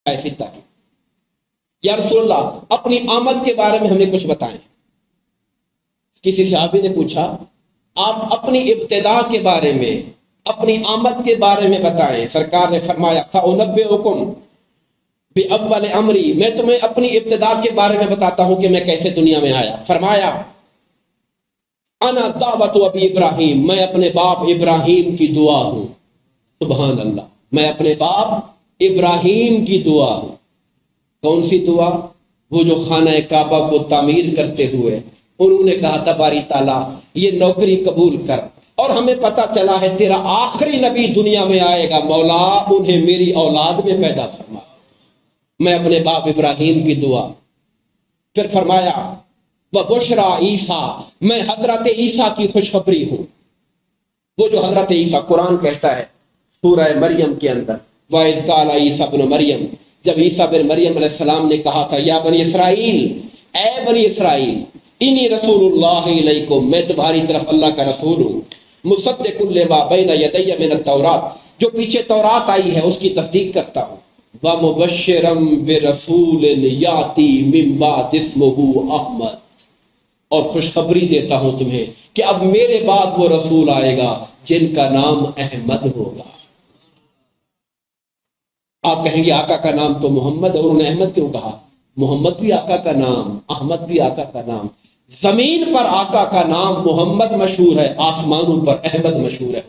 ایسی تاریخ. یا رسول اللہ اپنی آمد کے بارے میں ہمیں کچھ بتائیں. کسی صحابی نے پوچھا آپ اپنی ابتدا کے بارے میں، اپنی آمد کے بارے میں بتائیں. سرکار نے فرمایا فَأُنَبِّئُكُم بِأَوَّلِ أَمْرِي، میں تمہیں اپنی ابتدا کے بارے میں بتاتا ہوں کہ میں کیسے دنیا میں آیا. فرمایا انا دعوت ابی ابراہیم، میں اپنے باپ ابراہیم کی دعا ہوں. سبحان اللہ، میں اپنے باپ ابراہیم کی دعا ہوں. کون سی دعا؟ وہ جو خانہ کعبہ کو تعمیر کرتے ہوئے انہوں نے کہا تھا باری تعالیٰ یہ نوکری قبول کر، اور ہمیں پتہ چلا ہے تیرا آخری نبی دنیا میں آئے گا، مولا انہیں میری اولاد میں پیدا فرما. میں اپنے باپ ابراہیم کی دعا. پھر فرمایا وَبُشْرَىٰ عیسیٰ، میں حضرت عیسیٰ کی خوشخبری ہوں. وہ جو حضرت عیسیٰ قرآن کہتا ہے سورہ مریم کے اندر وَإِذْ قَالَ عِیسیٰ ابْنُ مریم، جب عیسیٰ بن مریم علیہ السلام نے کہا تھا یا بنی اسرائیل، اے بنی اسرائیل انی رسول اللہ علیکم، میں تمہاری طرف اللہ کا رسول ہوں، مصدق لما بین یدی من التوراۃ، جو پیچھے تورات آئی ہے اس کی تصدیق کرتا ہوں، ومبشرا برسول یاتی من بعد اسمہ احمد، اور خوشخبری دیتا ہوں تمہیں کہ اب میرے بعد وہ رسول آئے گا جن کا نام احمد ہوگا. آپ کہیں گے آقا کا نام تو محمد ہے، انہوں نے احمد کیوں کہا؟ محمد بھی آقا کا نام، احمد بھی آقا کا نام. زمین پر آقا کا نام محمد مشہور ہے، آسمانوں پر احمد مشہور ہے.